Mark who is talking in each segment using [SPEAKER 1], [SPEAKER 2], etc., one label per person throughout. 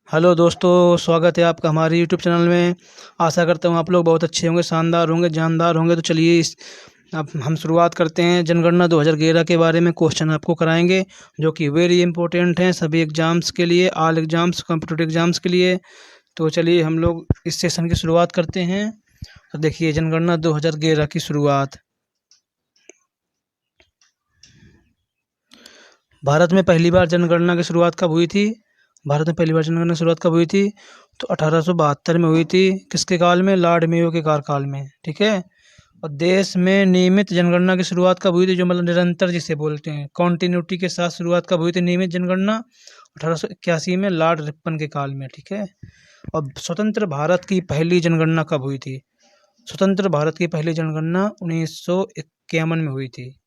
[SPEAKER 1] Hello दोस्तों, स्वागत है आपका हमारे यूट्यूब चैनल में। आशा करता हूँ आप लोग बहुत अच्छे होंगे, शानदार होंगे, जानदार होंगे। तो चलिए अब हम शुरुआत करते हैं। जनगणना 2011 के बारे में क्वेश्चन आपको कराएंगे, जो कि वेरी इंपॉर्टेंट हैं सभी एग्ज़ाम्स के लिए, ऑल एग्ज़ाम्स, कॉम्पिटिटिव एग्ज़ाम्स के लिए। तो चलिए हम लोग इस सेशन की शुरुआत करते हैं। तो देखिए, जनगणना 2011 की शुरुआत। भारत में पहली बार जनगणना की शुरुआत कब हुई थी? भारत में पहली बार जनगणना की शुरुआत कब हुई थी? तो 1872 में हुई थी। किसके काल में? लॉर्ड मेयो के कार्यकाल में। ठीक है। और देश में नियमित जनगणना की शुरुआत कब हुई थी? जो मतलब निरंतर जिसे बोलते हैं, कॉन्टिन्यूटी के साथ शुरुआत कब हुई थी नियमित जनगणना? 1881 में, लॉर्ड रिपन के काल में। ठीक है। और स्वतंत्र भारत की पहली जनगणना कब हुई थी? स्वतंत्र भारत की पहली जनगणना 1951 में हुई थी।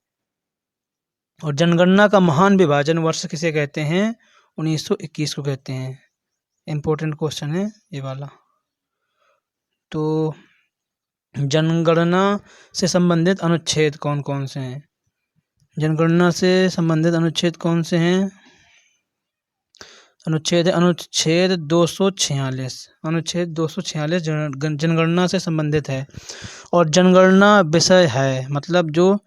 [SPEAKER 1] और जनगणना का महान विभाजन वर्ष किसे कहते हैं? 1921 को कहते हैं। इम्पोर्टेंट क्वेश्चन है ये वाला। तो जनगणना से संबंधित अनुच्छेद कौन कौन से हैं? जनगणना से संबंधित अनुच्छेद कौन से हैं? अनुच्छेद 246। अनुच्छेद 246 जनगणना से संबंधित है। और जनगणना विषय है, मतलब जो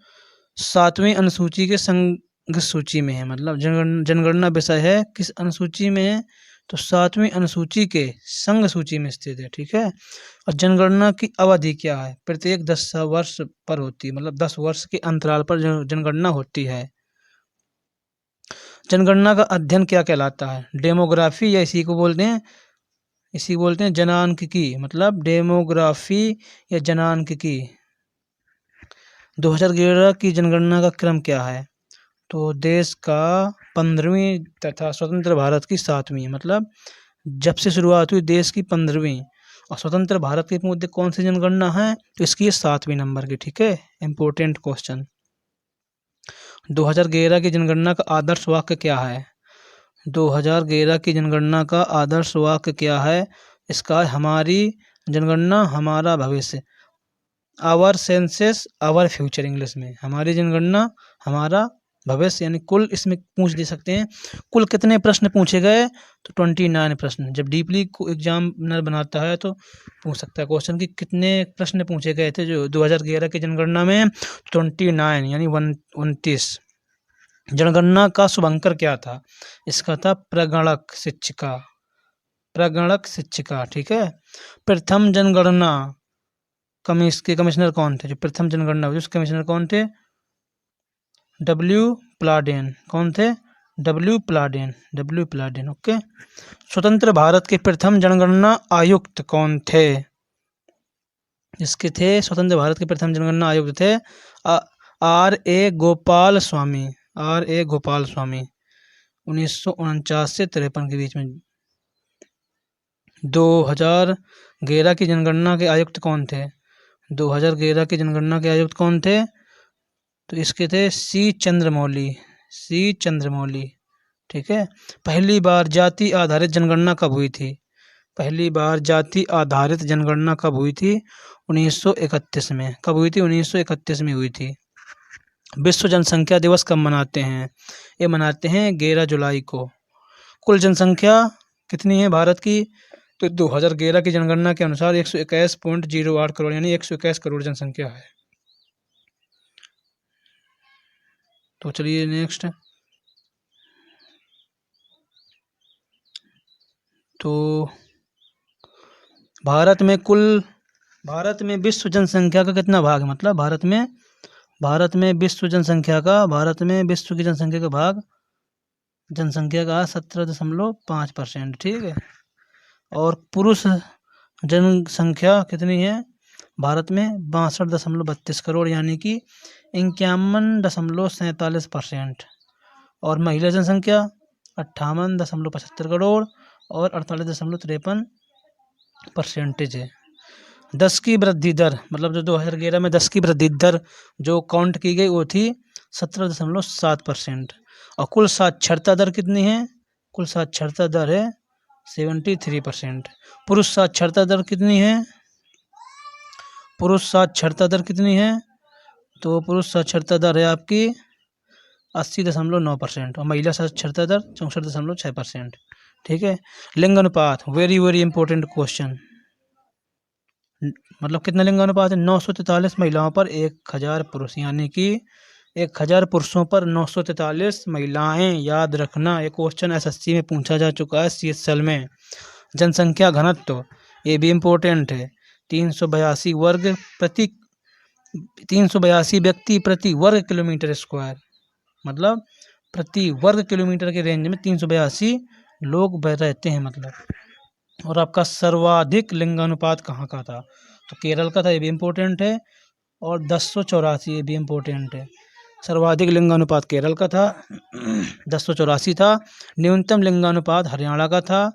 [SPEAKER 1] 7वीं अनुसूची के संघ सूची में है। मतलब जनगणना विषय है किस अनुसूची में है? तो 7वीं अनुसूची के संघ सूची में स्थित है। ठीक है। और जनगणना की अवधि क्या है? प्रत्येक 10 वर्ष पर होती है, मतलब 10 वर्ष के अंतराल पर जनगणना होती है। जनगणना का अध्ययन क्या कहलाता है? डेमोग्राफी, या इसी को बोलते हैं जनांकिकी, मतलब डेमोग्राफी या जनांकिकी। 2011 की जनगणना का क्रम क्या है? तो देश का 15वीं तथा स्वतंत्र भारत की 7वीं, मतलब जब से शुरुआत हुई देश की 15वीं, और स्वतंत्र भारत के मुद्दे कौन सी जनगणना है? तो इसकी 7वीं नंबर की। ठीक है। Important question. 2011 की जनगणना का आदर्श वाक्य क्या है? 2011 की जनगणना का आदर्श वाक्य क्या है? इसका हमारी जनगणना हमारा भविष्य, our census our future. English में हमारी जनगणना हमारा भविष्य, यानी कुल इसमें पूछ दे सकते हैं कुल कितने प्रश्न पूछे गए? तो 29 प्रश्न। जब डीपली एग्जामिनर बनाता है तो पूछ सकता है क्वेश्चन कि कितने प्रश्न पूछे गए थे जो 2011 की जनगणना में? 29, यानी 29। जनगणना का शुभंकर क्या था? इसका था प्रगणक शिक्षिका, प्रगणक शिक्षिका। ठीक है। प्रथम जनगणना के कमिश्नर कौन थे? जो प्रथम जनगणना हुई उसके कमिश्नर कौन थे? W. प्लाडेन। कौन थे? W. प्लाडेन। ओके। स्वतंत्र भारत के प्रथम जनगणना आयुक्त कौन थे? इसके थे स्वतंत्र भारत के प्रथम जनगणना आयुक्त थे R. A. Gopal Swami. R. A. Gopal Swami. 1949 से 53 के बीच में। 2011 की जनगणना के आयुक्त कौन थे? 2011 की जनगणना के आयुक्त कौन थे? तो इसके थे C. चंद्रमौली। C. चंद्रमौली। ठीक है। पहली बार जाति आधारित जनगणना कब हुई थी? पहली बार जाति आधारित जनगणना कब हुई थी? 1931 में। कब हुई थी? 1931 में हुई थी। विश्व जनसंख्या दिवस कब मनाते हैं? ये मनाते हैं 11 जुलाई को। कुल जनसंख्या कितनी है भारत की? तो 2011 की जनगणना के अनुसार 121.08 करोड़, यानी 121 करोड़ जनसंख्या है। तो चलिए नेक्स्ट। तो भारत में विश्व जनसंख्या का कितना भाग है? मतलब भारत में विश्व की जनसंख्या का भाग, जनसंख्या का 17.5%। ठीक है। और पुरुष जनसंख्या कितनी है भारत में? 62.32 करोड़, यानी कि 51.47%। और महिला जनसंख्या 58.75 करोड़ और 48.53% है। 10 की वृद्धि दर, मतलब जो 2011 में 10 की वृद्धि दर जो काउंट की गई वो थी 17.7%। और कुल साक्षरता दर कितनी है? कुल साक्षरता दर है 73%। पुरुष साक्षरता दर कितनी है? पुरुष साक्षरता दर कितनी है? तो पुरुष साक्षरता दर है आपकी 80.9% और महिला साक्षरता दर 64.6%। ठीक है। लिंगानुपात, वेरी वेरी इंपॉर्टेंट क्वेश्चन। मतलब कितना लिंगानुपात है? 943 महिलाओं पर 1000 पुरुष, यानी कि 1000 पुरुषों पर 943 महिलाएं। याद रखना, ये क्वेश्चन एसएससी में पूछा जा चुका है CSL में। जनसंख्या घनत्व, ये भी इम्पोर्टेंट है। 382 व्यक्ति प्रति वर्ग किलोमीटर स्क्वायर, मतलब प्रति वर्ग किलोमीटर के रेंज में 382 लोग रहते हैं मतलब। और आपका सर्वाधिक लिंगानुपात कहाँ का था? तो केरल का था, ये भी इम्पोर्टेंट है। और 1084, ये भी इम्पोर्टेंट है। सर्वाधिक लिंगानुपात केरल का था 1084 था। न्यूनतम लिंगानुपात हरियाणा का था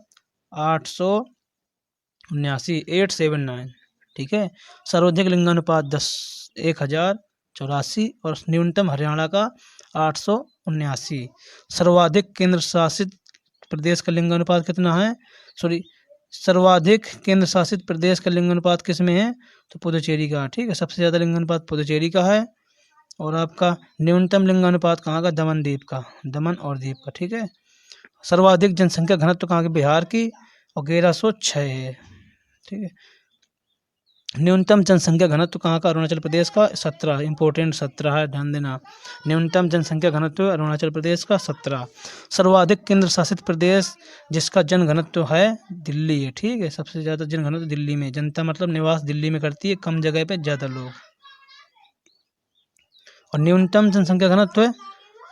[SPEAKER 1] 879, ठीक है। सर्वाधिक लिंगानुपात 1084 और न्यूनतम हरियाणा का 879। सर्वाधिक केंद्र शासित प्रदेश का लिंगानुपात कितना है? सर्वाधिक केंद्र शासित प्रदेश का लिंगानुपात किस में है? तो पुदुचेरी का, ठीक है। सबसे ज़्यादा लिंगानुपात पुदुचेरी का है। और आपका न्यूनतम लिंगानुपात कहाँ का? दमन और दीप का, ठीक है। सर्वाधिक जनसंख्या घनत्व कहाँ की? बिहार की, और 1106 है, ठीक है। न्यूनतम जनसंख्या घनत्व कहाँ का? अरुणाचल प्रदेश का 17, इंपॉर्टेंट 17 है, ध्यान देना। न्यूनतम जनसंख्या घनत्व अरुणाचल प्रदेश का 17। सर्वाधिक केंद्र शासित प्रदेश जिसका जन घनत्व है दिल्ली है, ठीक है। सबसे ज़्यादा जन घनत्व दिल्ली में, जनता मतलब निवास दिल्ली में करती है, कम जगह पे ज़्यादा लोग। और न्यूनतम जनसंख्या घनत्व है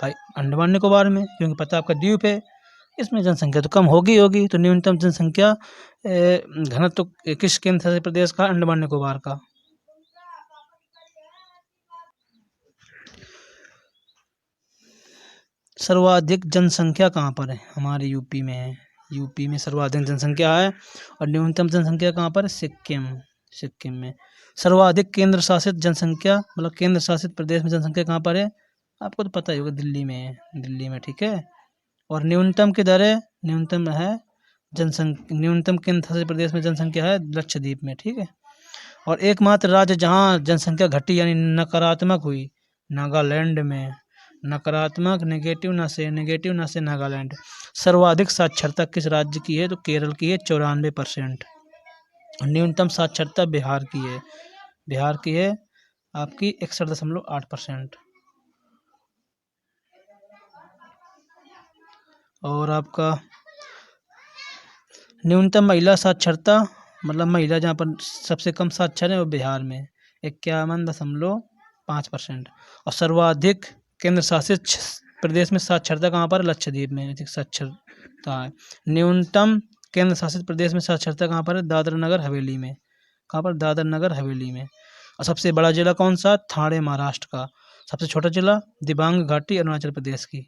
[SPEAKER 1] भाई अंडमान निकोबार में, क्योंकि पता आपका द्वीप है, इसमें जनसंख्या तो कम होगी। तो न्यूनतम जनसंख्या घनत्व किस केंद्र शासित प्रदेश का? अंडमान निकोबार का। सर्वाधिक जनसंख्या कहाँ पर है? हमारे यूपी में है। यूपी में सर्वाधिक जनसंख्या है। और न्यूनतम जनसंख्या कहाँ पर है? सिक्किम में। सर्वाधिक केंद्र शासित जनसंख्या, मतलब केंद्र शासित प्रदेश में जनसंख्या कहाँ पर है? आपको तो पता ही होगा, दिल्ली में है, दिल्ली में, ठीक है। और न्यूनतम किधर है? न्यूनतम केंद्र शासित प्रदेश में जनसंख्या है लक्षद्वीप में, ठीक है। और एकमात्र राज्य जहाँ जनसंख्या घटी यानी नकारात्मक हुई, नागालैंड में। नकारात्मक, नेगेटिव ना से नागालैंड। सर्वाधिक साक्षरता किस राज्य की है? तो केरल की है 94%। न्यूनतम साक्षरता बिहार की है आपकी 61.8%। और आपका न्यूनतम महिला साक्षरता, मतलब महिला जहाँ पर सबसे कम साक्षर है वो बिहार में 51.5%। और सर्वाधिक केंद्र शासित प्रदेश में साक्षरता कहाँ पर? लक्षद्वीप में अधिक साक्षरता है। न्यूनतम केंद्र शासित प्रदेश में साक्षरता कहाँ पर है? दादर नगर हवेली में। कहाँ पर? दादर नगर हवेली में। और सबसे बड़ा जिला कौन सा? ठाणे, महाराष्ट्र का। सबसे छोटा जिला दिबांग घाटी, अरुणाचल प्रदेश की।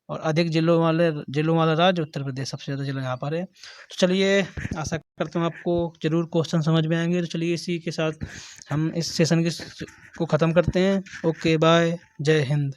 [SPEAKER 1] और अधिक जिलों वाला राज्य उत्तर प्रदेश, सबसे ज़्यादा जिला यहाँ पर है। तो चलिए, आशा करता हूँ आपको जरूर क्वेश्चन समझ में आएंगे। तो चलिए इसी के साथ हम इस सेशन को ख़त्म करते हैं। ओके, बाय, जय हिंद।